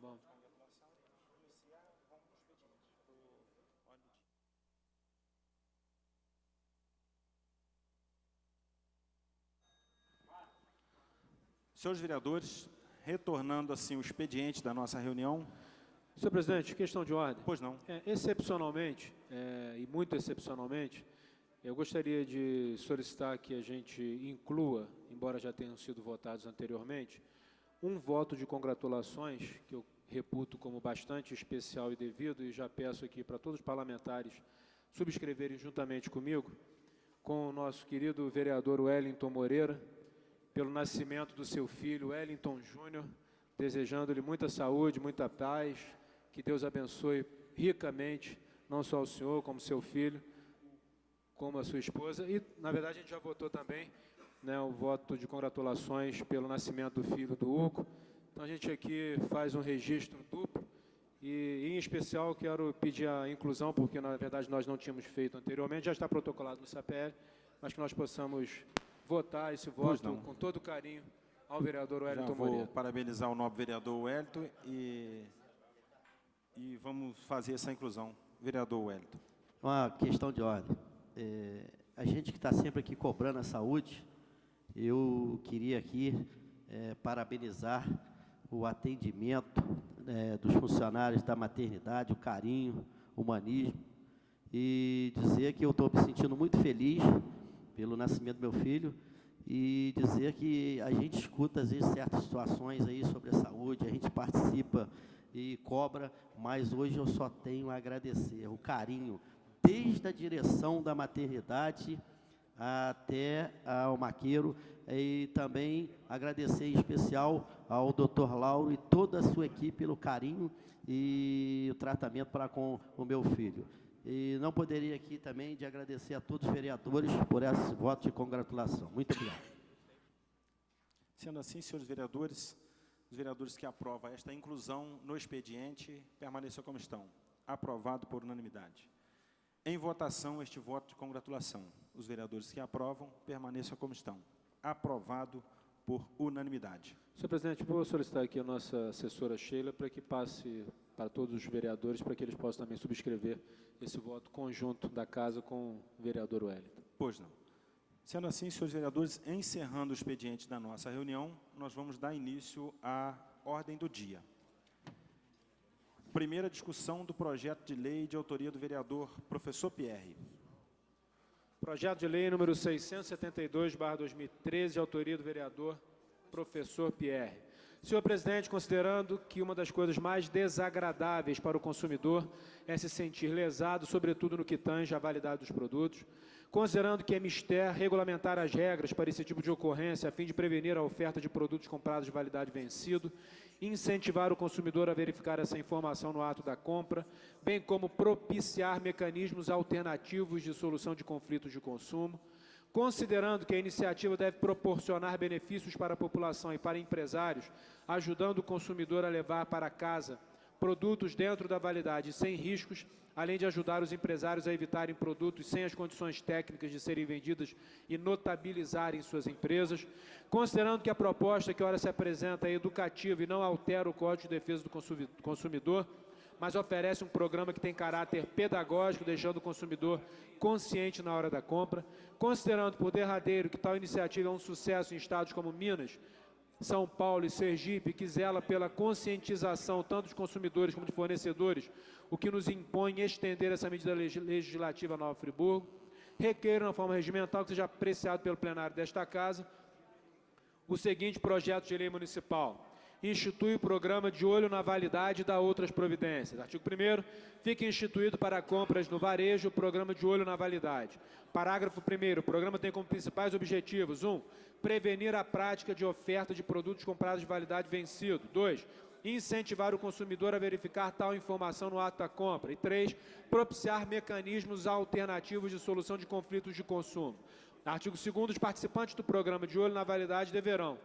Vamos. Senhores vereadores, retornando assim o expediente da nossa reunião. Senhor presidente, questão de ordem. Pois não. Excepcionalmente, e muito excepcionalmente, eu gostaria de solicitar que a gente inclua, embora já tenham sido votados anteriormente, um voto de congratulações, que eu reputo como bastante especial e devido, e já peço aqui para todos os parlamentares subscreverem juntamente comigo, com o nosso querido vereador Wellington Moreira, pelo nascimento do seu filho, Wellington Júnior, desejando-lhe muita saúde, muita paz, que Deus abençoe ricamente, não só o senhor, como seu filho, como a sua esposa. E, na verdade, a gente já votou também, né, o voto de congratulações pelo nascimento do filho do Hugo. Então, a gente aqui faz um registro duplo e, em especial, quero pedir a inclusão, porque, na verdade, nós não tínhamos feito anteriormente, já está protocolado no SAPL, mas que nós possamos votar esse voto com todo carinho ao vereador Wellington Moreira. Vou parabenizar o nobre vereador Wellington e vamos fazer essa inclusão. Vereador Wellington. Uma questão de ordem. A gente que está sempre aqui cobrando a saúde, eu queria aqui parabenizar o atendimento dos funcionários da maternidade, o carinho, o humanismo, e dizer que eu estou me sentindo muito feliz pelo nascimento do meu filho, e dizer que a gente escuta, às vezes, certas situações aí sobre a saúde, a gente participa e cobra, mas hoje eu só tenho a agradecer o carinho, desde a direção da maternidade até ao maqueiro, e também agradecer em especial ao Dr. Lauro e toda a sua equipe pelo carinho e o tratamento para com o meu filho. E não poderia aqui também de agradecer a todos os vereadores por esse voto de congratulação. Muito obrigado. Sendo assim, senhores vereadores, os vereadores que aprovam esta inclusão no expediente, permaneçam como estão. Aprovado por unanimidade. Em votação, este voto de congratulação. Os vereadores que aprovam, permaneçam como estão. Aprovado por unanimidade. Senhor presidente, vou solicitar aqui a nossa assessora Sheila para que passe para todos os vereadores, para que eles possam também subscrever esse voto conjunto da Casa com o vereador Wellington. Pois não. Sendo assim, senhores vereadores, encerrando o expediente da nossa reunião, nós vamos dar início à ordem do dia. Primeira discussão do projeto de lei de autoria do vereador professor Pierre. Projeto de lei número 672/2013, de autoria do vereador professor Pierre. Senhor presidente, considerando que uma das coisas mais desagradáveis para o consumidor é se sentir lesado, sobretudo no que tange à validade dos produtos, considerando que é mister regulamentar as regras para esse tipo de ocorrência a fim de prevenir a oferta de produtos comprados de validade vencido, incentivar o consumidor a verificar essa informação no ato da compra, bem como propiciar mecanismos alternativos de solução de conflitos de consumo, considerando que a iniciativa deve proporcionar benefícios para a população e para empresários, ajudando o consumidor a levar para casa produtos dentro da validade sem riscos, além de ajudar os empresários a evitarem produtos sem as condições técnicas de serem vendidas e notabilizarem suas empresas, considerando que a proposta que ora se apresenta é educativa e não altera o Código de Defesa do Consumidor, mas oferece um programa que tem caráter pedagógico, deixando o consumidor consciente na hora da compra, considerando por derradeiro que tal iniciativa é um sucesso em estados como Minas, São Paulo e Sergipe, que zela pela conscientização tanto dos consumidores como de fornecedores, o que nos impõe estender essa medida legislativa a Nova Friburgo, requeiro na forma regimental que seja apreciado pelo plenário desta Casa o seguinte projeto de lei municipal. Institui o programa de olho na validade e dá outras providências. Artigo 1º, fica instituído para compras no varejo o programa de olho na validade. Parágrafo 1º, o programa tem como principais objetivos: 1. Prevenir a prática de oferta de produtos comprados de validade vencido. 2. Incentivar o consumidor a verificar tal informação no ato da compra. E 3. Propiciar mecanismos alternativos de solução de conflitos de consumo. Artigo 2º, os participantes do programa de olho na validade deverão,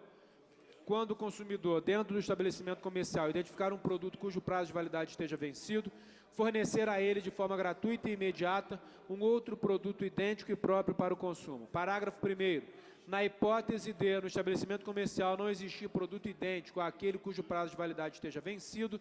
quando o consumidor, dentro do estabelecimento comercial, identificar um produto cujo prazo de validade esteja vencido, fornecer a ele de forma gratuita e imediata um outro produto idêntico e próprio para o consumo. Parágrafo 1º. Na hipótese de, no estabelecimento comercial, não existir produto idêntico àquele cujo prazo de validade esteja vencido,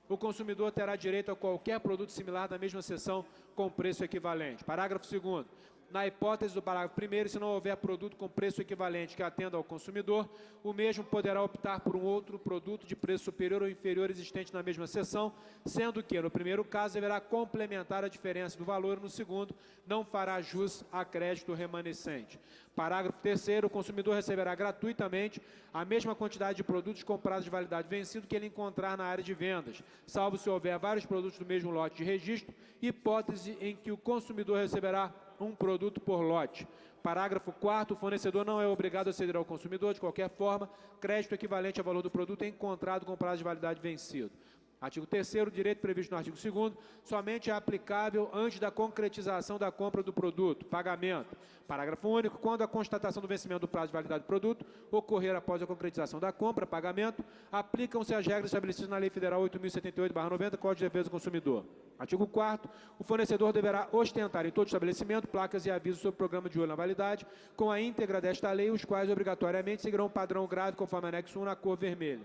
o consumidor terá direito a qualquer produto similar da mesma seção com preço equivalente. Parágrafo 2º. Na hipótese do parágrafo 1º, se não houver produto com preço equivalente que atenda ao consumidor, o mesmo poderá optar por um outro produto de preço superior ou inferior existente na mesma seção, sendo que, no primeiro caso, deverá complementar a diferença do valor e, no segundo, não fará jus a crédito remanescente. Parágrafo 3º. O consumidor receberá gratuitamente a mesma quantidade de produtos com prazo de validade vencido que ele encontrar na área de vendas, salvo se houver vários produtos do mesmo lote de registro, hipótese em que o consumidor receberá um produto por lote. Parágrafo 4º. O fornecedor não é obrigado a ceder ao consumidor, de qualquer forma, crédito equivalente ao valor do produto encontrado com prazo de validade vencido. Artigo 3º. O direito previsto no artigo 2º somente é aplicável antes da concretização da compra do produto. Pagamento. Parágrafo único. Quando a constatação do vencimento do prazo de validade do produto ocorrer após a concretização da compra, pagamento, aplicam-se as regras estabelecidas na Lei Federal 8.078/90, Código de Defesa do Consumidor. Artigo 4º. O fornecedor deverá ostentar em todo estabelecimento placas e avisos sobre o programa de olho na validade, com a íntegra desta lei, os quais obrigatoriamente seguirão um padrão grave conforme anexo 1 na cor vermelha.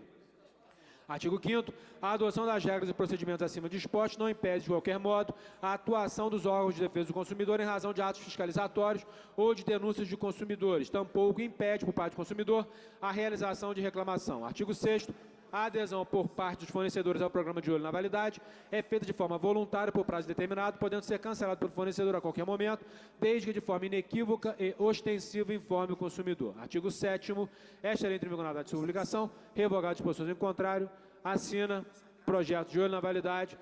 Artigo 5º. A adoção das regras e procedimentos acima dispostos não impede, de qualquer modo, a atuação dos órgãos de defesa do consumidor em razão de atos fiscalizatórios ou de denúncias de consumidores. Tampouco impede, por parte do consumidor, a realização de reclamação. Artigo 6º. A adesão por parte dos fornecedores ao programa de olho na validade é feita de forma voluntária por prazo determinado, podendo ser cancelado pelo fornecedor a qualquer momento, desde que de forma inequívoca e ostensiva informe o consumidor. Artigo 7º. Esta lei entra em vigor na data de sua publicação, revogado disposições em contrário, assina projeto de olho na validade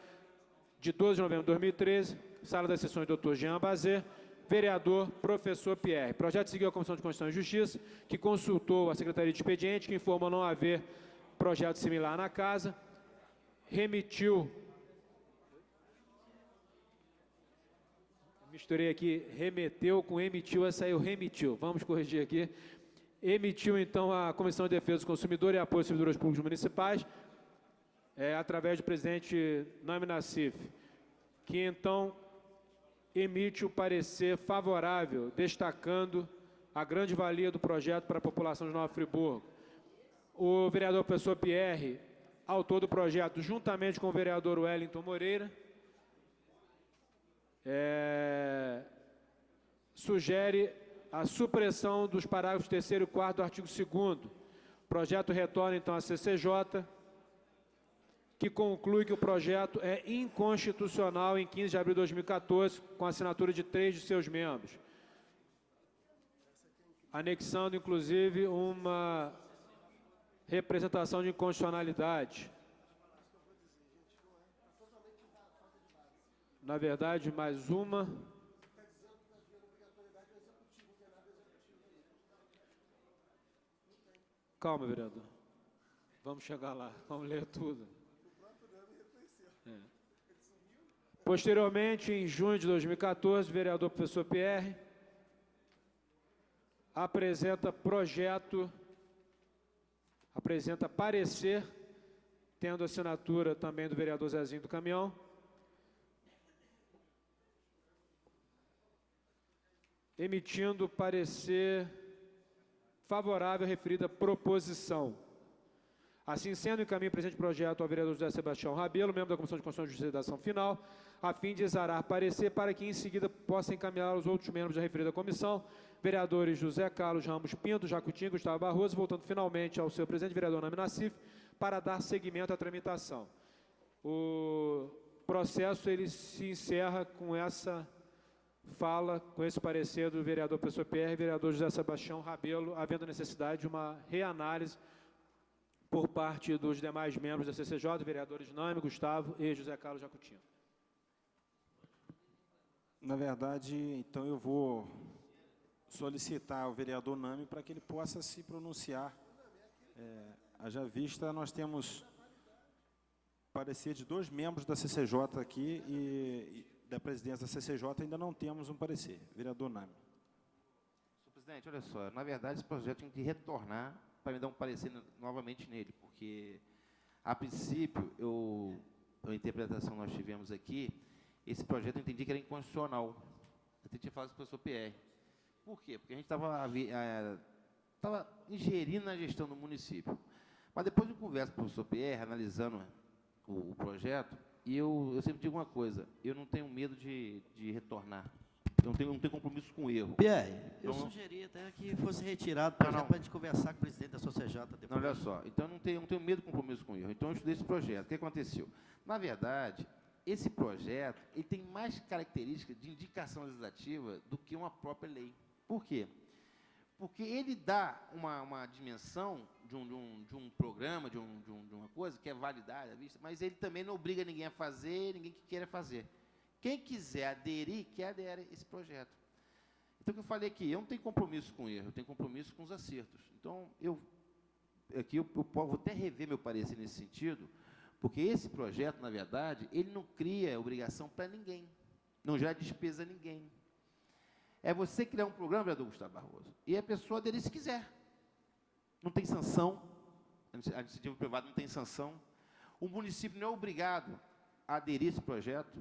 de 12 de novembro de 2013, sala das sessões Dr. Jean Bazet, vereador, professor Pierre. Projeto seguiu a Comissão de Constituição e Justiça, que consultou a Secretaria de Expediente, que informou não haver projeto similar na casa, remitiu, misturei aqui, remeteu com emitiu, essa aí eu remitiu, vamos corrigir aqui, emitiu então a Comissão de Defesa do Consumidor e Apoio aos Servidores Públicos Municipais, através do presidente Nami Nassif, que então emite o parecer favorável, destacando a grande valia do projeto para a população de Nova Friburgo. O vereador professor Pierre, autor do projeto, juntamente com o vereador Wellington Moreira, sugere a supressão dos parágrafos 3º e 4º do artigo 2º. O projeto retorna, então, à CCJ, que conclui que o projeto é inconstitucional em 15 de abril de 2014, com a assinatura de 3 de seus membros, anexando, inclusive, uma representação de inconstitucionalidade. Na verdade, mais uma. Calma, vereador. Vamos chegar lá, vamos ler tudo. Posteriormente, em junho de 2014, o vereador professor Pierre apresenta parecer, tendo assinatura também do vereador Zezinho do Caminhão, emitindo parecer favorável à referida proposição. Assim sendo, encaminho o presente projeto ao vereador José Sebastião Rabelo, membro da Comissão de Constituição e Justiça e Redação Final, a fim de exarar parecer para que em seguida possa encaminhar os outros membros da referida comissão, vereadores José Carlos Ramos Pinto, Jacutinho, Gustavo Barroso, voltando finalmente ao seu presidente, vereador Nami Nassif, para dar seguimento à tramitação. O processo ele se encerra com essa fala, com esse parecer do vereador professor Pierre e vereador José Sebastião Rabelo, havendo necessidade de uma reanálise por parte dos demais membros da CCJ, vereadores Nami, Gustavo e José Carlos Jacutinho. Na verdade, então eu vou solicitar ao vereador Nami para que ele possa se pronunciar. Haja vista, nós temos parecer de 2 membros da CCJ aqui e da presidência da CCJ ainda não temos um parecer. Vereador Nami. Senhor presidente, olha só, na verdade esse projeto tem que retornar para me dar um parecer novamente nele, porque, a princípio, a interpretação que nós tivemos aqui, esse projeto eu entendi que era inconstitucional. Eu tinha falado isso para o professor Pierre. Por quê? Porque a gente estava estava ingerindo na gestão do município. Mas depois eu converso com o professor Pierre, analisando o projeto, e eu sempre digo uma coisa, eu não tenho medo de retornar. Eu não tenho compromisso com o erro. Pierre, eu Então, sugeri até que fosse retirado Não, para não. a gente conversar com o presidente da SOCJ depois. Não, olha só, então eu não tenho medo de compromisso com o erro. Então eu estudei esse projeto. O que aconteceu? Na verdade, esse projeto ele tem mais características de indicação legislativa do que uma própria lei. Por quê? Porque ele dá uma dimensão de um programa, de uma coisa que é validada, à vista, mas ele também não obriga ninguém a fazer, ninguém que queira fazer. Quem quiser aderir, que adere a esse projeto. Então, o que eu falei aqui, eu não tenho compromisso com o erro, eu tenho compromisso com os acertos. Então, eu vou até rever meu parecer nesse sentido, porque esse projeto, na verdade, ele não cria obrigação para ninguém, não gera despesa a ninguém. É você criar um programa, vereador Gustavo Barroso, e a pessoa aderir se quiser. Não tem sanção, a iniciativa privada não tem sanção. O município não é obrigado a aderir a esse projeto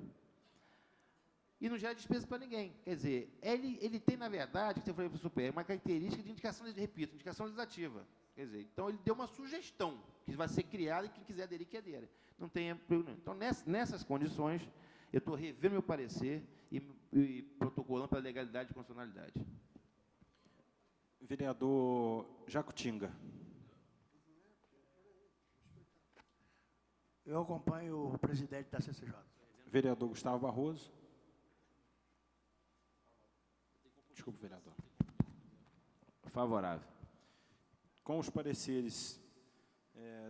e não gera despesa para ninguém. Quer dizer, ele tem, na verdade, que você falou para o super, uma característica de indicação, repito, indicação legislativa. Quer dizer, então ele deu uma sugestão que vai ser criada e quem quiser aderir, que adere. Não tem problema. Então, nessas condições, eu estou revendo meu parecer e protocolando para a legalidade e constitucionalidade. Vereador Jacutinga. Eu acompanho o presidente da CCJ. Vereador Gustavo Barroso. Desculpe, vereador. Favorável. Com os pareceres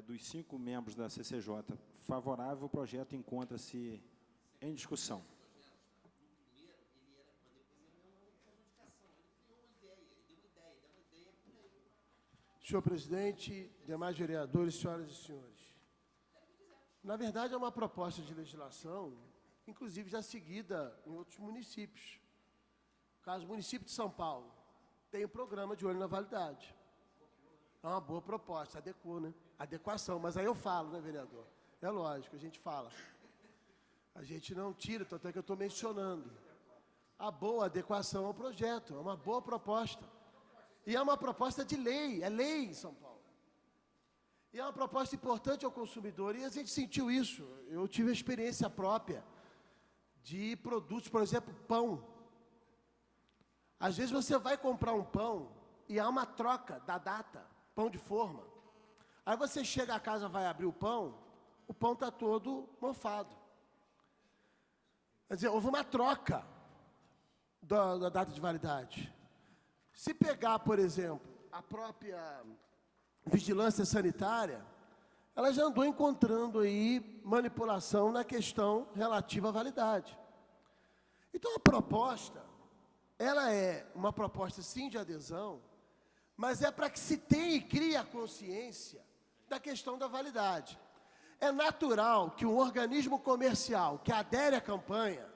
dos 5 membros da CCJ favorável, o projeto encontra-se em discussão. Senhor presidente, demais vereadores, senhoras e senhores. Na verdade, é uma proposta de legislação, inclusive já seguida em outros municípios. No caso, o município de São Paulo tem o programa de olho na validade. É uma boa proposta, adequou, né? Adequação, mas aí eu falo, né, vereador? É lógico, a gente fala. A gente não tira, tanto é que eu estou mencionando. A boa adequação ao projeto, é uma boa proposta. E é uma proposta de lei, é lei em São Paulo. E é uma proposta importante ao consumidor, e a gente sentiu isso. Eu tive a experiência própria de produtos, por exemplo, pão. Às vezes você vai comprar um pão e há uma troca da data, pão de forma. Aí você chega a casa, vai abrir o pão está todo mofado. Quer dizer, houve uma troca da data de validade. Se pegar, por exemplo, a própria vigilância sanitária, ela já andou encontrando aí manipulação na questão relativa à validade. Então, a proposta, ela é uma proposta, sim, de adesão, mas é para que se tenha e crie a consciência da questão da validade. É natural que um organismo comercial que adere à campanha,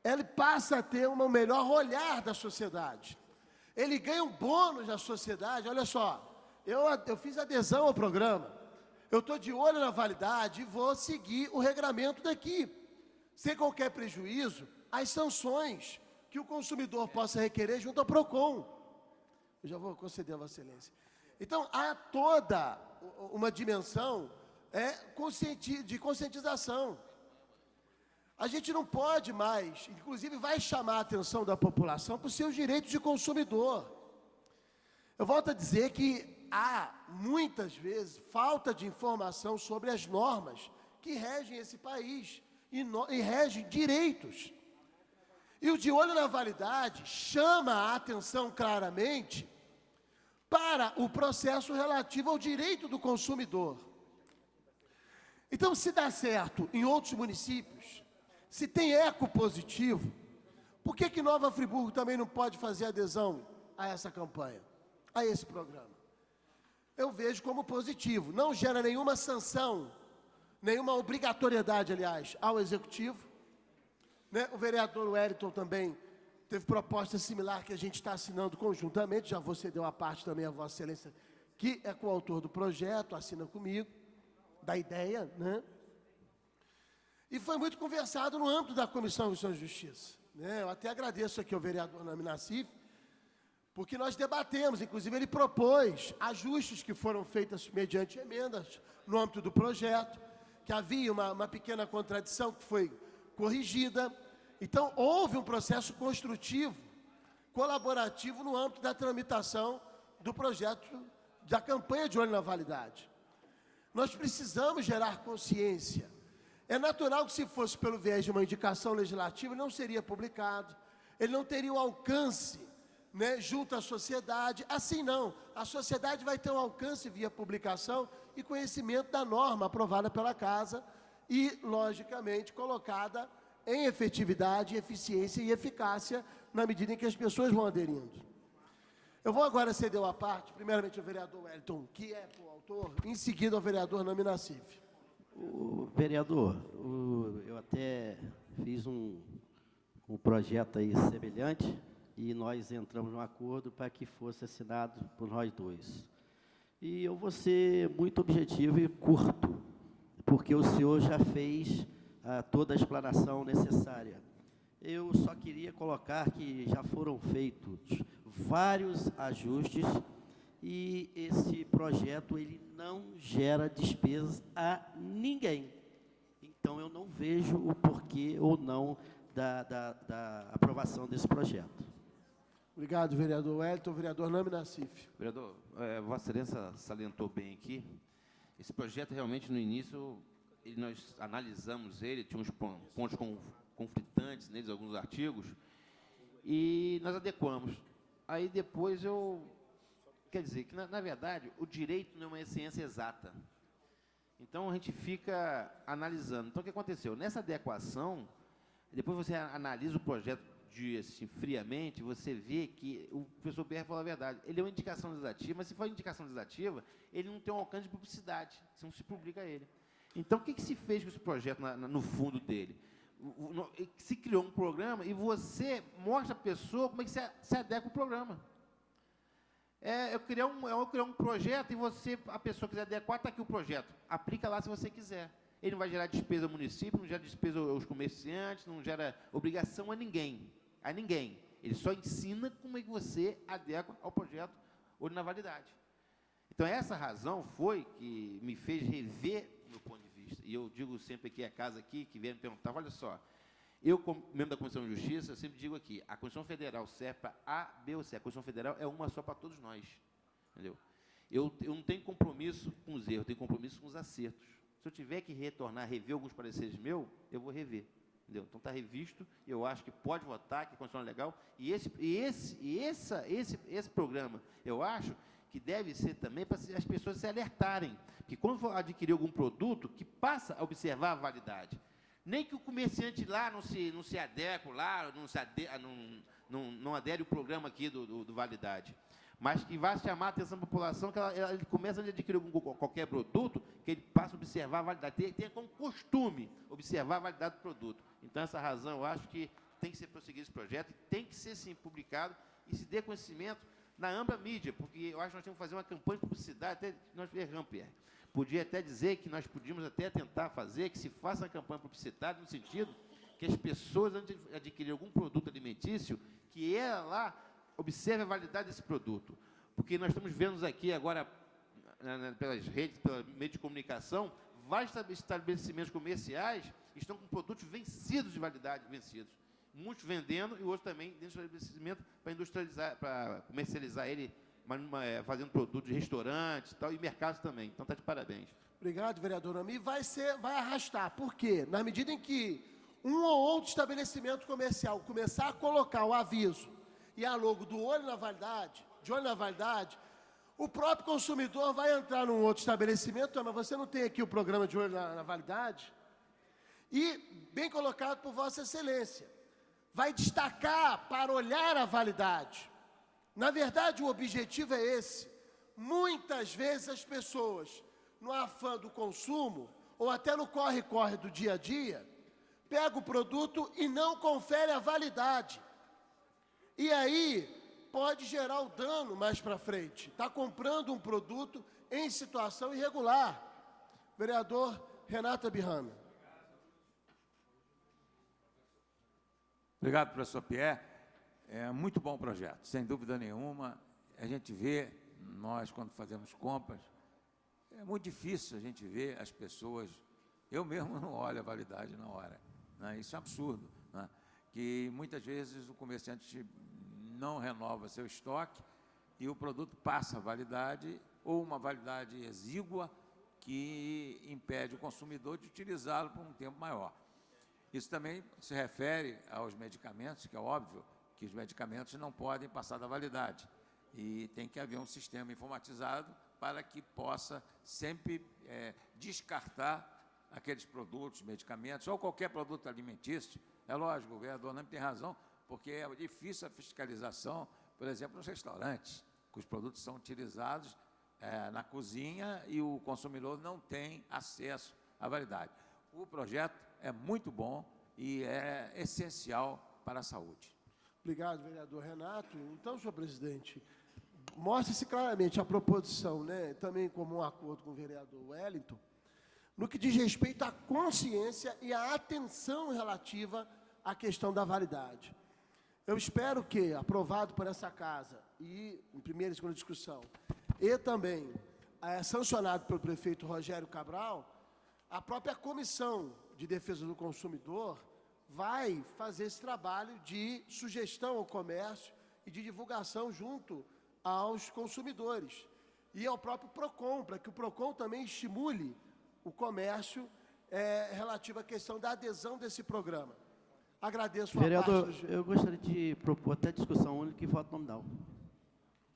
ele passa a ter um melhor olhar da sociedade. Ele ganha um bônus da sociedade. Olha só, eu fiz adesão ao programa, eu estou de olho na validade e vou seguir o regramento daqui, sem qualquer prejuízo, as sanções que o consumidor possa requerer junto ao PROCON. Eu já vou conceder a Vossa Excelência. Então, há toda uma dimensão de conscientização. A gente não pode mais, inclusive vai chamar a atenção da população para os seus direitos de consumidor. Eu volto a dizer que há, muitas vezes, falta de informação sobre as normas que regem esse país e regem direitos. E o de olho na validade chama a atenção claramente para o processo relativo ao direito do consumidor. Então, se dá certo em outros municípios, se tem eco positivo, por que Nova Friburgo também não pode fazer adesão a essa campanha, a esse programa? Eu vejo como positivo, não gera nenhuma sanção, nenhuma obrigatoriedade, aliás, ao Executivo. Né? O vereador Wellington também teve proposta similar que a gente está assinando conjuntamente, já você deu a parte também a Vossa Excelência, que é coautor do projeto, assina comigo, da ideia, né? E foi muito conversado no âmbito da Comissão de Justiça. Né? Eu até agradeço aqui ao vereador Nami Nassif, porque nós debatemos, inclusive ele propôs ajustes que foram feitos mediante emendas no âmbito do projeto, que havia uma pequena contradição que foi corrigida. Então, houve um processo construtivo, colaborativo no âmbito da tramitação do projeto da campanha de olho na validade. Nós precisamos gerar consciência. É natural que, se fosse pelo viés de uma indicação legislativa, ele não seria publicado, ele não teria o alcance, né, junto à sociedade. Assim não, a sociedade vai ter um alcance via publicação e conhecimento da norma aprovada pela Casa e, logicamente, colocada em efetividade, eficiência e eficácia na medida em que as pessoas vão aderindo. Eu vou agora ceder a parte, primeiramente ao vereador Wellington, que é coautor, em seguida ao vereador Nami Nassif. Vereador, eu até fiz um projeto aí semelhante e nós entramos num acordo para que fosse assinado por nós dois. E eu vou ser muito objetivo e curto, porque o senhor já fez toda a explanação necessária. Eu só queria colocar que já foram feitos vários ajustes e esse projeto ele não gera despesas a ninguém. Então, eu não vejo o porquê ou não da aprovação desse projeto. Obrigado, vereador Wellington. Vereador Nami Nassif. Vereador, Vossa Excelência salientou bem aqui. Esse projeto, realmente, no início, nós analisamos ele, tinha uns pontos conflitantes neles, alguns artigos, e nós adequamos. Aí, depois, quer dizer, que, na verdade, o direito não é uma ciência exata. Então, a gente fica analisando. Então, o que aconteceu? Nessa adequação, depois você analisa o projeto assim, friamente, você vê que o professor Pierre falou a verdade. Ele é uma indicação legislativa, mas se for indicação legislativa, ele não tem um alcance de publicidade, se não se publica ele. Então, o que se fez com esse projeto no fundo dele? Se criou um programa e você mostra à pessoa como é que se adequa o programa. Eu criar um projeto e a pessoa quiser adequar, está aqui o projeto. Aplica lá se você quiser. Ele não vai gerar despesa ao município, não gera despesa aos comerciantes, não gera obrigação a ninguém. A ninguém. Ele só ensina como é que você adequa ao projeto Olho na Validade. Então, essa razão foi que me fez rever o meu ponto de vista. E eu digo sempre aqui, a casa aqui, que vem me perguntar, olha só, eu, como membro da Comissão de Justiça, eu sempre digo aqui, a Constituição Federal serve para A, B ou C. A Constituição Federal é uma só para todos nós. Entendeu? Eu não tenho compromisso com os erros, eu tenho compromisso com os acertos. Se eu tiver que rever alguns pareceres meus, eu vou rever. Entendeu? Então, está revisto, eu acho que pode votar, que a Constituição é legal. E esse programa, eu acho que deve ser também para as pessoas se alertarem. Que quando for adquirir algum produto, que passa a observar a validade. Nem que o comerciante lá não se adeque lá, não adere o programa aqui do Validade. Mas que vai chamar a atenção da população, que ele começa a adquirir qualquer produto, que ele passa a observar a validade. Tem como costume observar a validade do produto. Então, essa razão, eu acho que tem que ser prosseguido esse projeto, e tem que ser, sim, publicado, e se dê conhecimento na ampla mídia, porque eu acho que nós temos que fazer uma campanha de publicidade, até nós erramos, Pierre. Podia até dizer que nós podíamos até tentar fazer, que se faça uma campanha publicitária, no sentido que as pessoas, antes de adquirir algum produto alimentício, que ela lá observe a validade desse produto. Porque nós estamos vendo aqui agora, pelas redes, pelo meio de comunicação, vários estabelecimentos comerciais estão com produtos vencidos de validade, vencidos. Muitos vendendo e outros também dentro do estabelecimento para industrializar, para comercializar ele, fazendo produtos de restaurantes e tal, e mercados também. Então, está de parabéns. Obrigado, vereador Nami. Vai arrastar. Por quê? Na medida em que um ou outro estabelecimento comercial começar a colocar o aviso e a logo do olho na validade, de olho na validade, o próprio consumidor vai entrar num outro estabelecimento, mas você não tem aqui o programa de olho na validade? E, bem colocado por Vossa Excelência, vai destacar para olhar a validade. Na verdade, o objetivo é esse. Muitas vezes as pessoas, no afã do consumo, ou até no corre-corre do dia a dia, pegam o produto e não confere a validade. E aí, pode gerar o dano mais para frente. Está comprando um produto em situação irregular. Vereador Renato Abirrame. Obrigado, professor Pierre. É muito bom projeto, sem dúvida nenhuma. A gente vê, nós quando fazemos compras, é muito difícil a gente ver as pessoas, eu mesmo não olho a validade na hora, né? Isso é absurdo, né? Que muitas vezes o comerciante não renova seu estoque e o produto passa a validade ou uma validade exígua que impede o consumidor de utilizá-lo por um tempo maior. Isso também se refere aos medicamentos, que é óbvio que os medicamentos não podem passar da validade e tem que haver um sistema informatizado para que possa sempre descartar aqueles produtos, medicamentos ou qualquer produto alimentício. É lógico, o vereador não tem razão, porque é difícil a fiscalização, por exemplo, nos restaurantes, que os produtos são utilizados na cozinha e o consumidor não tem acesso à validade. O projeto é muito bom e é essencial para a saúde. Obrigado, vereador Renato. Então, senhor presidente, mostra-se claramente a proposição, né, também como um acordo com o vereador Wellington, no que diz respeito à consciência e à atenção relativa à questão da validade. Eu espero que, aprovado por essa casa, e em primeira e segunda discussão, e também sancionado pelo prefeito Rogério Cabral, a própria Comissão de Defesa do Consumidor vai fazer esse trabalho de sugestão ao comércio e de divulgação junto aos consumidores. E ao próprio PROCON, para que o PROCON também estimule o comércio relativo à questão da adesão desse programa. Agradeço a Vereador, parte eu gostaria de propor até discussão única e voto nominal.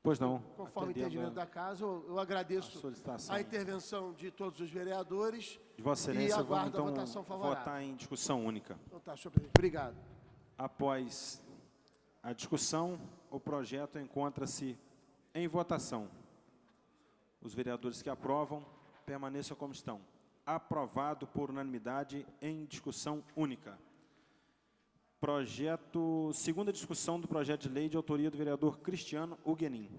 Pois não. Conforme o atendendo entendimento da casa, eu agradeço a solicitação a intervenção de todos os vereadores de Vossa e Excelência, vamos aguardo a então votação favorável. votar em discussão única. Então, tá, senhor presidente. Obrigado. Após a discussão, o projeto encontra-se em votação. Os vereadores que aprovam, permaneçam como estão. Aprovado por unanimidade em discussão única. Segunda discussão do projeto de lei de autoria do vereador Cristiano Huguenin.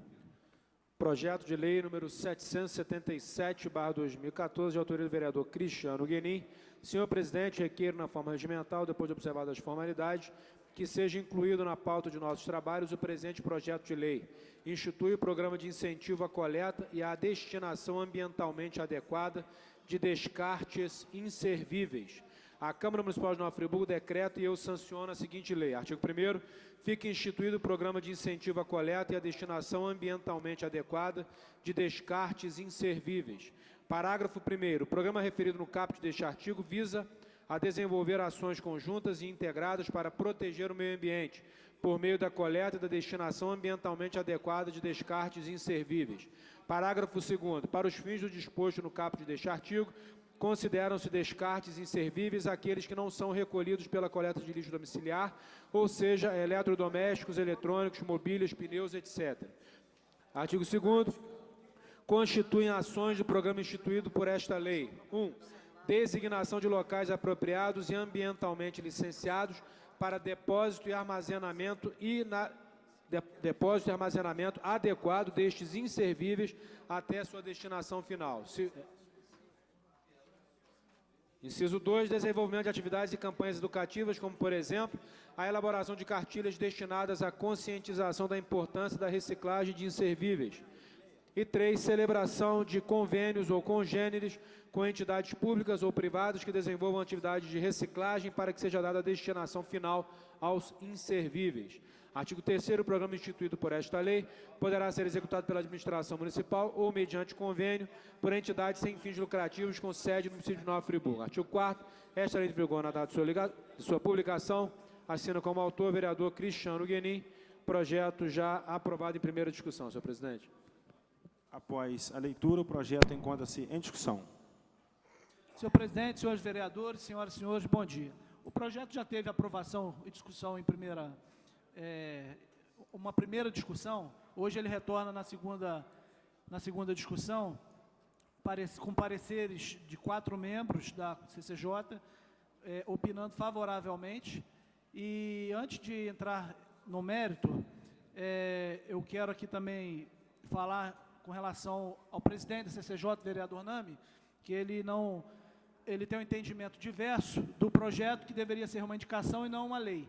Projeto de lei número 777/2014, de autoria do vereador Cristiano Huguenin. Senhor presidente, requeiro na forma regimental, depois de observadas as formalidades, que seja incluído na pauta de nossos trabalhos o presente projeto de lei. Institui o programa de incentivo à coleta e à destinação ambientalmente adequada de descartes inservíveis. A Câmara Municipal de Nova Friburgo decreta e eu sanciono a seguinte lei. Artigo 1º, fica instituído o programa de incentivo à coleta e à destinação ambientalmente adequada de descartes inservíveis. Parágrafo 1º, o programa referido no caput deste artigo visa a desenvolver ações conjuntas e integradas para proteger o meio ambiente, por meio da coleta e da destinação ambientalmente adequada de descartes inservíveis. Parágrafo 2º, para os fins do disposto no caput deste artigo, consideram-se descartes inservíveis aqueles que não são recolhidos pela coleta de lixo domiciliar, ou seja, eletrodomésticos, eletrônicos, mobílias, pneus, etc. Artigo 2º, constituem ações do programa instituído por esta lei. 1. Designação de locais apropriados e ambientalmente licenciados para depósito e armazenamento adequado destes inservíveis até sua destinação final. Inciso 2, desenvolvimento de atividades e campanhas educativas, como, por exemplo, a elaboração de cartilhas destinadas à conscientização da importância da reciclagem de inservíveis. E 3, celebração de convênios ou congêneres com entidades públicas ou privadas que desenvolvam atividades de reciclagem para que seja dada a destinação final aos inservíveis. Artigo 3º, o programa instituído por esta lei poderá ser executado pela administração municipal ou mediante convênio por entidades sem fins lucrativos com sede no município de Nova Friburgo. Artigo 4º, esta lei de vigor na data de sua publicação, assina como autor o vereador Cristiano Huguenin, projeto já aprovado em primeira discussão, senhor presidente. Após a leitura, o projeto encontra-se em discussão. Senhor presidente, senhores vereadores, senhoras e senhores, bom dia. O projeto já teve aprovação e discussão em uma primeira discussão. Hoje ele retorna na segunda discussão, com pareceres de 4 membros da CCJ, opinando favoravelmente. E antes de entrar no mérito, eu quero aqui também falar com relação ao presidente da CCJ, vereador Nami, que ele tem um entendimento diverso do projeto, que deveria ser uma indicação e não uma lei.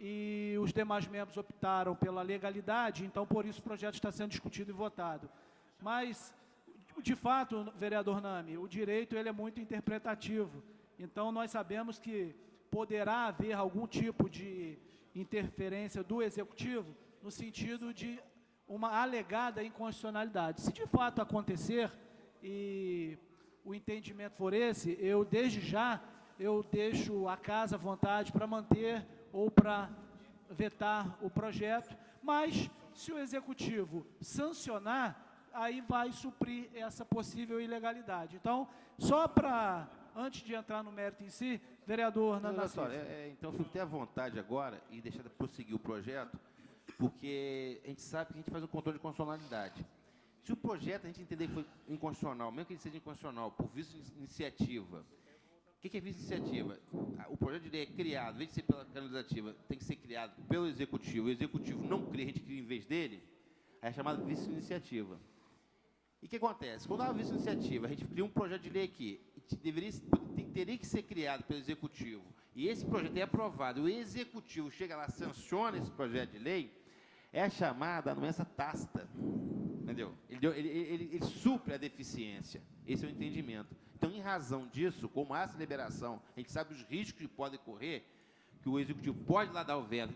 e os demais membros optaram pela legalidade, então, por isso, o projeto está sendo discutido e votado. Mas, de fato, vereador Nami, o direito ele é muito interpretativo. Então, nós sabemos que poderá haver algum tipo de interferência do Executivo no sentido de uma alegada inconstitucionalidade. Se de fato acontecer e o entendimento for esse, eu, desde já, eu deixo a casa à vontade para manter ou para vetar o projeto, mas se o Executivo sancionar, aí vai suprir essa possível ilegalidade. Então, só para, antes de entrar no mérito em si, vereador Olha só, Nassif. então eu fico até à vontade agora e deixar de prosseguir o projeto, porque a gente sabe que a gente faz um controle de constitucionalidade. Se o projeto a gente entender que foi inconstitucional, mesmo que ele seja inconstitucional, por vice-iniciativa, o que é vice-iniciativa? O projeto de lei é criado, em vez de ser pela Câmara Legislativa, tem que ser criado pelo Executivo, o Executivo não cria, a gente cria em vez dele, aí é chamado vice-iniciativa. E o que acontece? Quando há uma vice-iniciativa, a gente cria um projeto de lei aqui, teria que ser criado pelo Executivo, e esse projeto é aprovado, o Executivo chega lá, sanciona esse projeto de lei, é a chamada anuência tácita, entendeu? Ele supre a deficiência, esse é o entendimento. Então, em razão disso, como há essa liberação, a gente sabe os riscos que podem correr, que o Executivo pode lá dar o veto,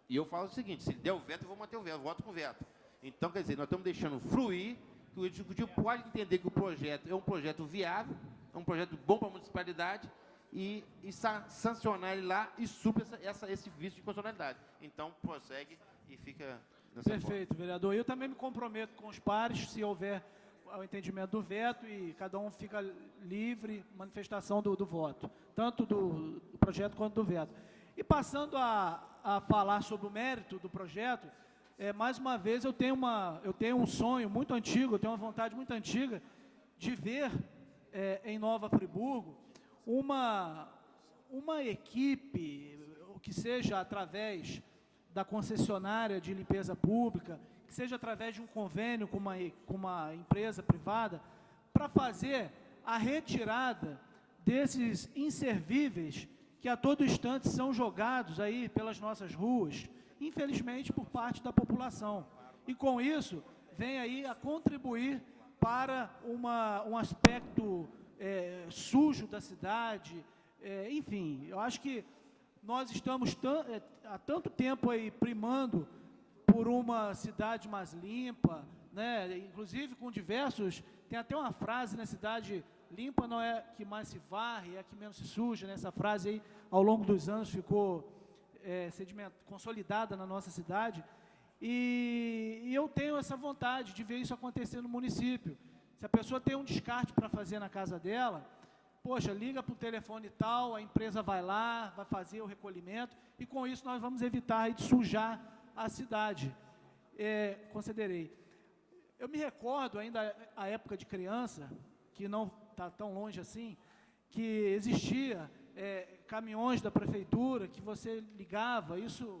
e eu falo o seguinte, se ele der o veto, eu vou manter o veto, eu voto com o veto. Então, quer dizer, nós estamos deixando fluir, que o Executivo pode entender que o projeto é um projeto viável, é um projeto bom para a municipalidade, e sancionar ele lá e supre esse vício de constitucionalidade. Então, prossegue e fica nessa Perfeito, vereador. Eu também me comprometo com os pares, se houver o entendimento do veto, e cada um fica livre, manifestação do voto, tanto do projeto quanto do veto. E passando a falar sobre o mérito do projeto, mais uma vez eu tenho um sonho muito antigo, eu tenho uma vontade muito antiga de ver em Nova Friburgo uma equipe, que seja através da concessionária de limpeza pública, que seja através de um convênio com uma empresa privada, para fazer a retirada desses inservíveis que a todo instante são jogados aí pelas nossas ruas, infelizmente por parte da população. E com isso, vem aí a contribuir para um aspecto sujo da cidade, enfim, eu acho que nós estamos há tanto tempo aí primando por uma cidade mais limpa, né? Inclusive com diversos, tem até uma frase na cidade, limpa não é que mais se varre, é que menos se suja, né? Essa frase aí, ao longo dos anos, ficou consolidada na nossa cidade, e eu tenho essa vontade de ver isso acontecer no município. Se a pessoa tem um descarte para fazer na casa dela, poxa, liga para o telefone tal, a empresa vai lá, vai fazer o recolhimento, e com isso nós vamos evitar de sujar a cidade. Concederei. Eu me recordo ainda a época de criança, que não está tão longe assim, que existia caminhões da prefeitura que você ligava, isso,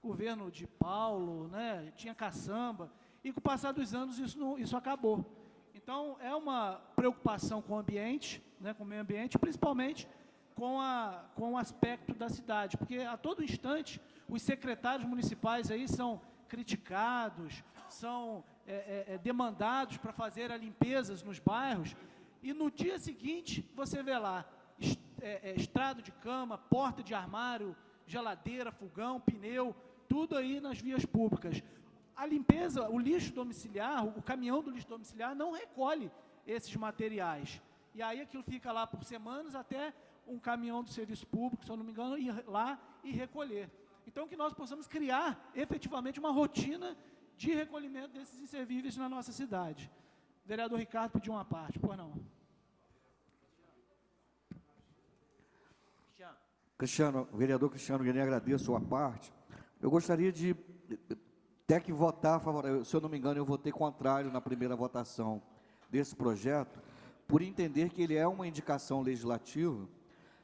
governo de Paulo, né, tinha caçamba, e com o passar dos anos isso acabou. Então, é uma preocupação com o ambiente, né, com o meio ambiente, principalmente com o aspecto da cidade, porque a todo instante os secretários municipais aí são criticados, são demandados para fazer as limpezas nos bairros, e no dia seguinte você vê lá estrado de cama, porta de armário, geladeira, fogão, pneu, tudo aí nas vias públicas. A limpeza, o lixo domiciliar, o caminhão do lixo domiciliar não recolhe esses materiais. E aí aquilo fica lá por semanas até um caminhão do serviço público, se eu não me engano, ir lá e recolher. Então, que nós possamos criar efetivamente uma rotina de recolhimento desses inservíveis na nossa cidade. O vereador Ricardo pediu uma parte, por não. Cristiano, vereador Cristiano Guilherme, agradeço a parte. Eu gostaria de ter que votar a favor. Se eu não me engano, eu votei contrário na primeira votação desse projeto, por entender que ele é uma indicação legislativa,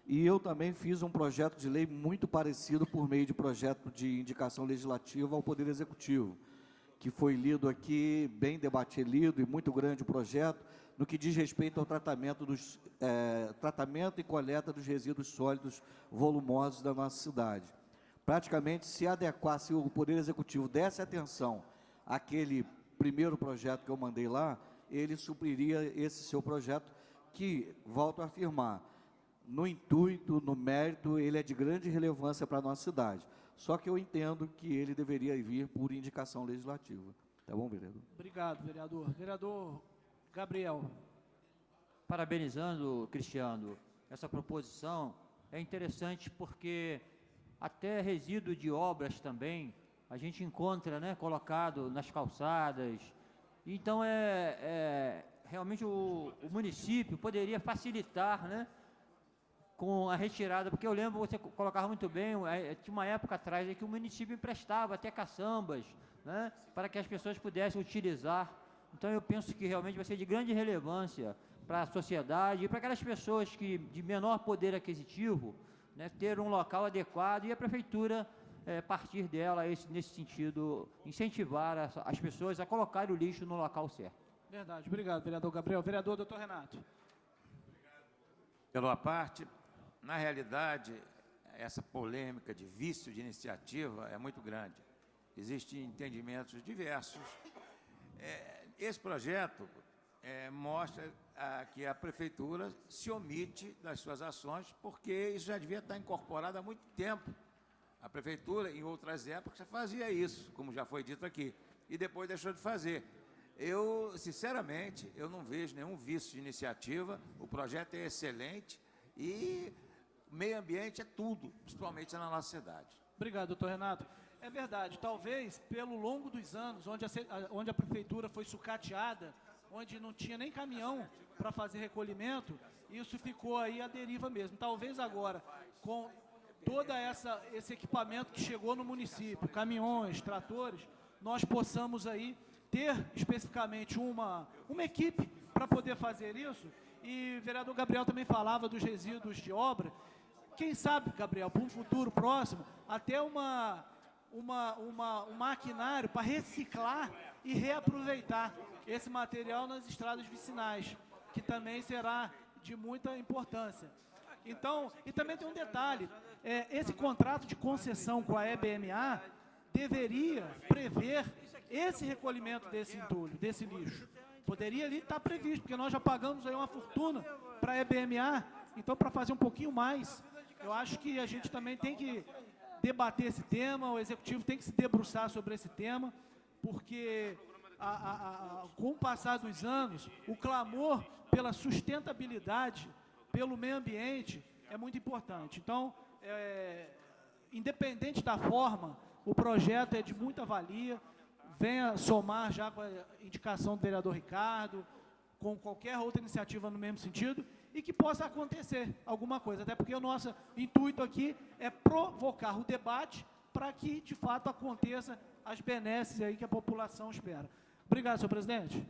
e eu também fiz um projeto de lei muito parecido por meio de projeto de indicação legislativa ao Poder Executivo, que foi lido aqui, bem debatido, lido, e muito grande o projeto, no que diz respeito ao tratamento e coleta dos resíduos sólidos volumosos da nossa cidade. praticamente se adequar, se o Poder Executivo desse atenção àquele primeiro projeto que eu mandei lá, ele supriria esse seu projeto, que, volto a afirmar, no intuito, no mérito, ele é de grande relevância para a nossa cidade. Só que eu entendo que ele deveria vir por indicação legislativa. Tá bom, vereador? Obrigado, vereador. Vereador Gabriel. Parabenizando, Cristiano, essa proposição é interessante porque até resíduo de obras também a gente encontra, né, colocado nas calçadas. Então, realmente o município poderia facilitar, né, com a retirada, porque eu lembro, você colocava muito bem, tinha uma época atrás que o município emprestava até caçambas, né, para que as pessoas pudessem utilizar. Então, eu penso que realmente vai ser de grande relevância para a sociedade e para aquelas pessoas que de menor poder aquisitivo, né, ter um local adequado e a prefeitura, partir dela, nesse sentido, incentivar as pessoas a colocar o lixo no local certo. Verdade. Obrigado, vereador Gabriel. Vereador doutor Renato. Pela parte, na realidade, essa polêmica de vício de iniciativa é muito grande. Existem entendimentos diversos. Esse projeto mostra que a prefeitura se omite das suas ações, porque isso já devia estar incorporado há muito tempo. A prefeitura, em outras épocas, já fazia isso, como já foi dito aqui, e depois deixou de fazer. Eu, sinceramente, eu não vejo nenhum vício de iniciativa, o projeto é excelente e meio ambiente é tudo, principalmente na nossa cidade. Obrigado, doutor Renato. É verdade, talvez pelo longo dos anos, onde a prefeitura foi sucateada, onde não tinha nem caminhão para fazer recolhimento, isso ficou aí à deriva mesmo. Talvez agora, com todo esse equipamento que chegou no município, caminhões, tratores, nós possamos aí ter especificamente uma equipe para poder fazer isso. E o vereador Gabriel também falava dos resíduos de obra. Quem sabe, Gabriel, para um futuro próximo, até um maquinário para reciclar e reaproveitar esse material nas estradas vicinais, que também será de muita importância. Então, e também tem um detalhe, esse contrato de concessão com a EBMA deveria prever esse recolhimento desse entulho, desse lixo. Poderia ali estar previsto, porque nós já pagamos aí uma fortuna para a EBMA, então para fazer um pouquinho mais, eu acho que a gente também tem que debater esse tema, o Executivo tem que se debruçar sobre esse tema, porque com o passar dos anos, o clamor pela sustentabilidade, pelo meio ambiente, é muito importante. Então, independente da forma, o projeto é de muita valia, venha somar já com a indicação do vereador Ricardo, com qualquer outra iniciativa no mesmo sentido, e que possa acontecer alguma coisa, até porque o nosso intuito aqui é provocar o debate para que, de fato, aconteça as benesses aí que a população espera. Obrigado, senhor presidente.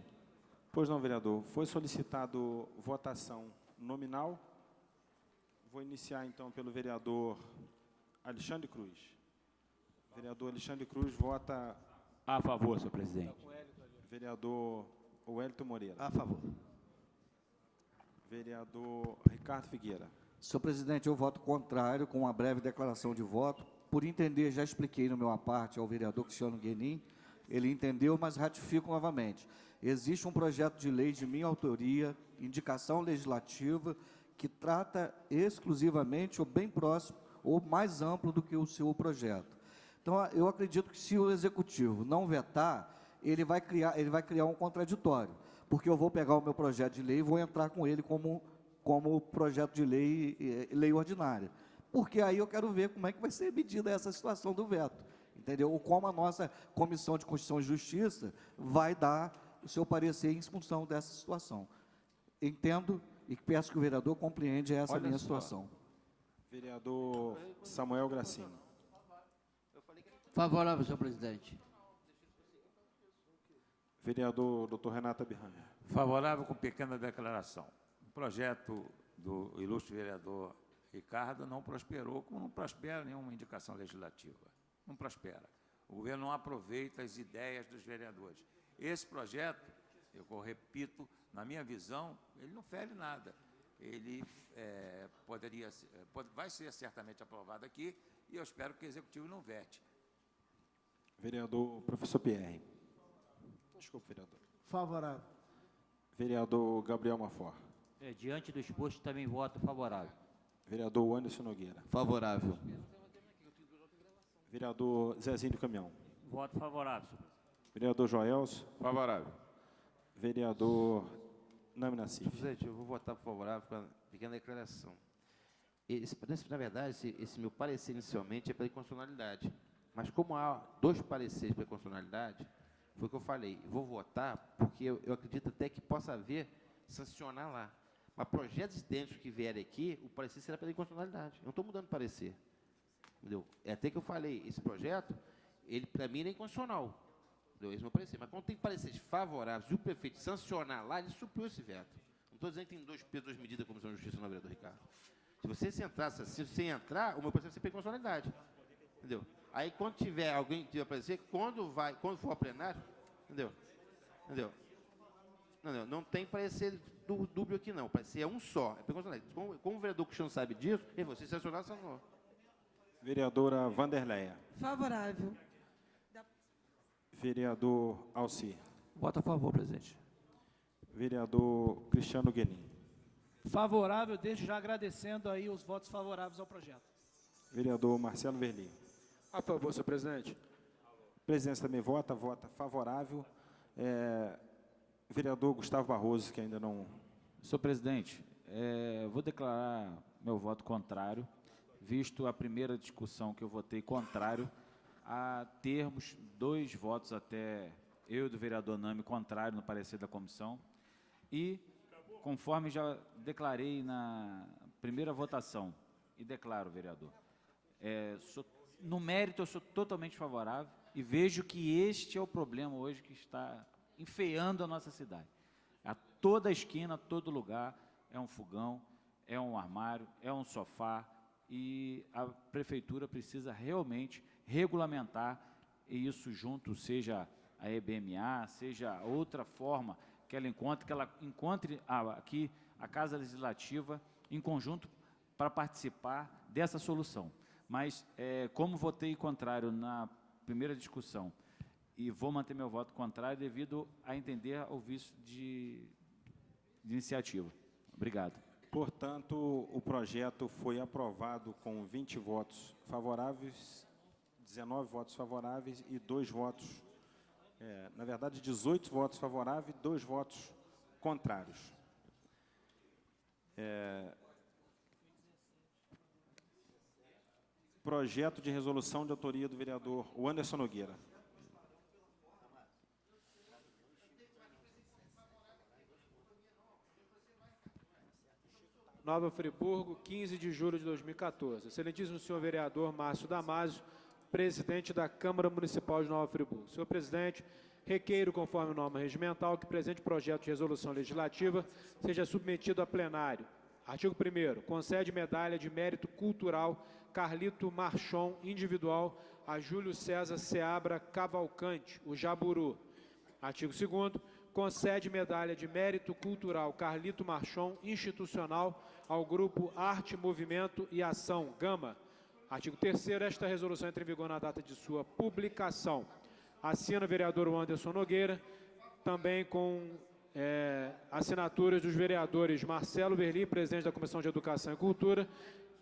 Pois não, vereador. Foi solicitado votação nominal. Vou iniciar, então, pelo vereador Alexandre Cruz. Vereador Alexandre Cruz vota... A favor, senhor presidente. Vereador Wellington Moreira. A favor. Vereador Ricardo Figueira. Senhor presidente, eu voto contrário, com uma breve declaração de voto. Por entender, já expliquei no meu aparte ao vereador Cristiano Guenin, ele entendeu, mas ratifico novamente. Existe um projeto de lei de minha autoria, indicação legislativa, que trata exclusivamente ou bem próximo ou mais amplo do que o seu projeto. Então, eu acredito que se o Executivo não vetar, ele vai criar um contraditório, porque eu vou pegar o meu projeto de lei e vou entrar com ele como projeto de lei ordinária. Porque aí eu quero ver como é que vai ser medida essa situação do veto, entendeu? Ou como a nossa Comissão de Constituição e Justiça vai dar o seu parecer em função dessa situação. Entendo e peço que o vereador compreenda essa minha situação. Vereador Samuel Gracino. Favorável, senhor presidente. Vereador Dr. Renato Abirrame. Favorável com pequena declaração. O projeto do ilustre vereador Ricardo não prosperou, como não prospera nenhuma indicação legislativa. Não prospera. O governo não aproveita as ideias dos vereadores. Esse projeto, eu repito, na minha visão, ele não fere nada. ele vai ser certamente aprovado aqui e eu espero que o Executivo não vete. Vereador professor Pierre. Desculpe, vereador. Favorável. Vereador Gabriel Mafor. Diante do exposto, também voto favorável. Vereador Anderson Nogueira. Favorável. Vereador Zezinho do Caminhão. Voto favorável, senhor presidente. Vereador Joelso. Favorável. Vereador Nami Nassif. Presidente, eu vou votar favorável com a pequena declaração. Na verdade, esse meu parecer inicialmente é pela inconstitucionalidade. Mas como há 2 pareceres pela inconstitucionalidade, foi o que eu falei. Eu vou votar porque eu acredito até que possa haver sancionar lá. Mas projetos idênticos que vierem aqui, o parecer será pela inconstitucionalidade. Eu não estou mudando parecer. Entendeu? É até que eu falei, esse projeto, ele para mim ele é inconstitucional. Entendeu? Esse é o meu parecer. Mas quando tem pareceres favoráveis e o prefeito sancionar lá, ele supriu esse veto. Não estou dizendo que tem 2 pesos, 2 medidas da Comissão de Justiça, não, vereador Ricardo. Se você entrasse assim, se você entrar, o meu parecer vai ser pela inconstitucionalidade. Entendeu? Aí quando tiver alguém que tiver parecer, quando for ao plenário, entendeu? Não tem parecer dúbio aqui não, parecer é um só. É como o vereador Cristiano sabe disso, e você sancionar, sancionou. Vereadora Vanderleia. Favorável. Vereador Alci. Voto a favor, presidente. Vereador Cristiano Guenin. Favorável, desde já agradecendo aí os votos favoráveis ao projeto. Vereador Marcelo Verli. A favor, senhor presidente. A presidência também vota favorável. Vereador Gustavo Barroso, que ainda não... Senhor presidente, vou declarar meu voto contrário, visto a primeira discussão que eu votei contrário, a termos 2 votos até eu e do vereador Nami contrário no parecer da comissão. E, conforme já declarei na primeira votação, e declaro, vereador, no mérito eu sou totalmente favorável e vejo que este é o problema hoje que está enfeiando a nossa cidade. A toda esquina, a todo lugar, é um fogão, é um armário, é um sofá, e a prefeitura precisa realmente regulamentar isso junto, seja a EBMA, seja outra forma que ela encontre aqui a Casa Legislativa em conjunto para participar dessa solução. Mas, como votei contrário na primeira discussão, e vou manter meu voto contrário devido a entender o vício de iniciativa. Obrigado. Portanto, o projeto foi aprovado com 20 votos favoráveis, 19 votos favoráveis e 2 votos, na verdade, 18 votos favoráveis e 2 votos contrários. Projeto de resolução de autoria do vereador Anderson Nogueira. Nova Friburgo, 15 de julho de 2014. Excelentíssimo senhor vereador Márcio Damasio, presidente da Câmara Municipal de Nova Friburgo. Senhor presidente, requeiro, conforme norma regimental, que o presente projeto de resolução legislativa seja submetido a plenário. Artigo 1º. Concede medalha de mérito cultural Carlito Marchon, individual, a Júlio César Seabra Cavalcante, o Jaburu. Artigo 2º. Concede medalha de mérito cultural Carlito Marchon, institucional, ao Grupo Arte, Movimento e Ação, Gama. Artigo 3º. Esta resolução entra em vigor na data de sua publicação. Assina o vereador Anderson Nogueira, também com assinaturas dos vereadores Marcelo Verli, presidente da Comissão de Educação e Cultura,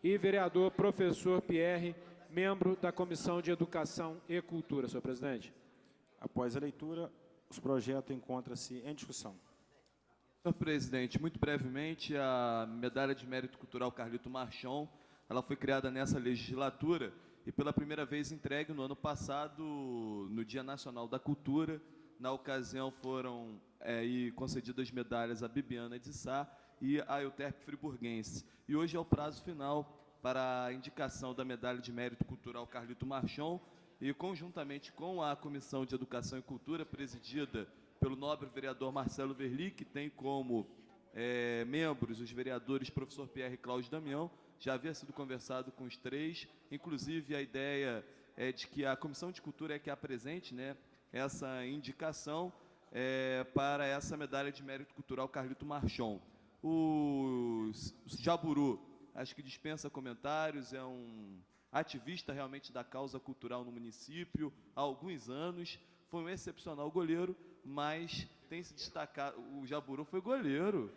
e vereador professor Pierre, membro da Comissão de Educação e Cultura. Senhor presidente. Após a leitura, os projetos encontram-se em discussão. Senhor presidente, muito brevemente, a medalha de mérito cultural Carlito Marchon, ela foi criada nessa legislatura e pela primeira vez entregue no ano passado, no Dia Nacional da Cultura. Na ocasião foram concedidas medalhas a Bibiana de Sá e a Euterpe Friburguense. E hoje é o prazo final para a indicação da medalha de mérito cultural Carlito Marchon, e conjuntamente com a Comissão de Educação e Cultura, presidida pelo nobre vereador Marcelo Verli, que tem como membros os vereadores professor Pierre e Cláudio Damião. Já havia sido conversado com os 3, inclusive a ideia é de que a Comissão de Cultura é que apresente, né, essa indicação para essa medalha de mérito cultural Carlito Marchon. O Jaburu, acho que dispensa comentários, é um ativista realmente da causa cultural no município há alguns anos, foi um excepcional goleiro, mas tem se destacado, o Jaburu foi goleiro,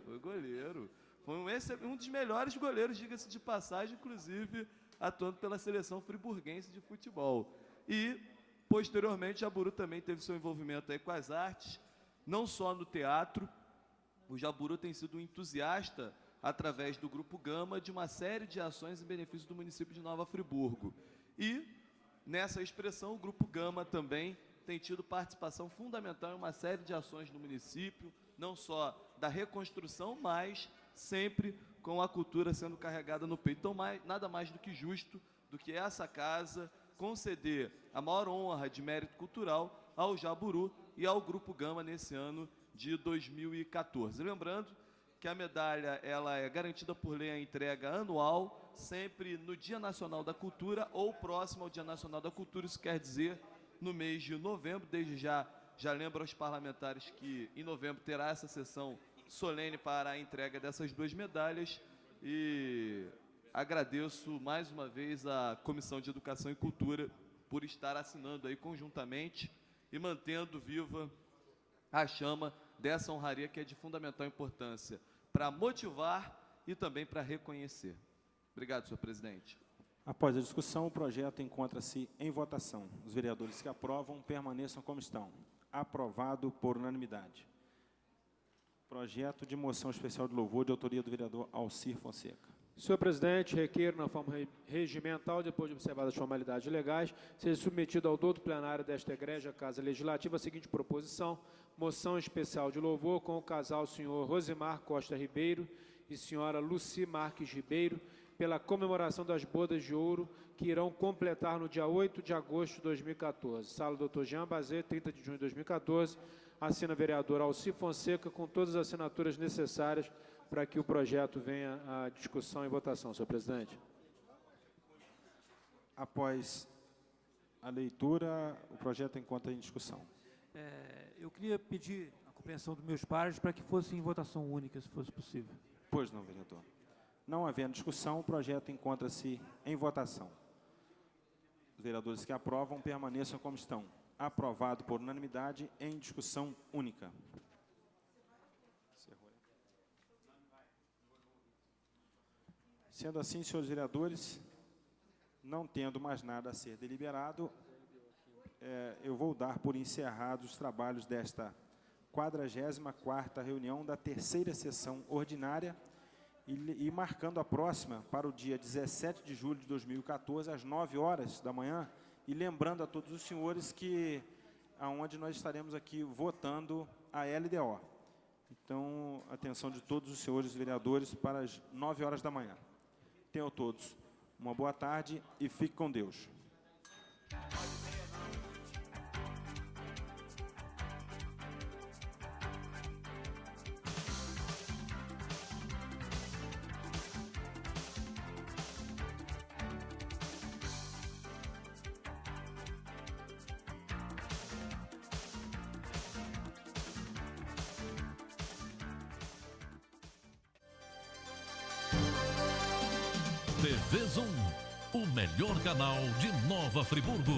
foi um dos melhores goleiros, diga-se de passagem, inclusive atuando pela seleção friburguense de futebol. E, posteriormente, Jaburu também teve seu envolvimento aí com as artes, não só no teatro. O Jaburu tem sido um entusiasta, através do Grupo Gama, de uma série de ações em benefício do município de Nova Friburgo. E, nessa expressão, o Grupo Gama também tem tido participação fundamental em uma série de ações no município, não só da reconstrução, mas sempre com a cultura sendo carregada no peito. Então, nada mais do que justo do que essa casa conceder a maior honra de mérito cultural ao Jaburu e ao Grupo Gama nesse ano de 2014. Lembrando que a medalha ela é garantida por lei a entrega anual, sempre no Dia Nacional da Cultura ou próximo ao Dia Nacional da Cultura, isso quer dizer no mês de novembro. Desde já lembro aos parlamentares que em novembro terá essa sessão solene para a entrega dessas duas medalhas e agradeço mais uma vez à Comissão de Educação e Cultura por estar assinando aí conjuntamente e mantendo viva a chama dessa honraria que é de fundamental importância para motivar e também para reconhecer. Obrigado, senhor presidente. Após a discussão, o projeto encontra-se em votação. Os vereadores que aprovam permaneçam como estão. Aprovado por unanimidade. Projeto de moção especial de louvor de autoria do vereador Alcir Fonseca. Senhor presidente, requeiro, na forma regimental, depois de observadas as formalidades legais, seja submetido ao douto plenário desta egrégia Casa Legislativa a seguinte proposição: moção especial de louvor com o casal senhor Rosimar Costa Ribeiro e senhora Luci Marques Ribeiro, pela comemoração das bodas de ouro que irão completar no dia 8 de agosto de 2014. Sala Dr. Jean Bazet, 30 de junho de 2014. Assina vereador Alcir Fonseca, com todas as assinaturas necessárias para que o projeto venha à discussão e votação, senhor presidente. Após a leitura, o projeto encontra em discussão. Eu queria pedir a compreensão dos meus pares para que fosse em votação única, se fosse possível. Pois não, vereador. Não havendo discussão, o projeto encontra-se em votação. Os vereadores que aprovam permaneçam como estão. Aprovado por unanimidade em discussão única. Sendo assim, senhores vereadores, não tendo mais nada a ser deliberado, eu vou dar por encerrados os trabalhos desta 44ª reunião da terceira sessão ordinária e marcando a próxima para o dia 17 de julho de 2014, às 9 horas da manhã, e lembrando a todos os senhores que aonde nós estaremos aqui votando a LDO. Então, atenção de todos os senhores vereadores para as 9 horas da manhã. Tenham todos uma boa tarde e fique com Deus. TV Zoom, o melhor canal de Nova Friburgo.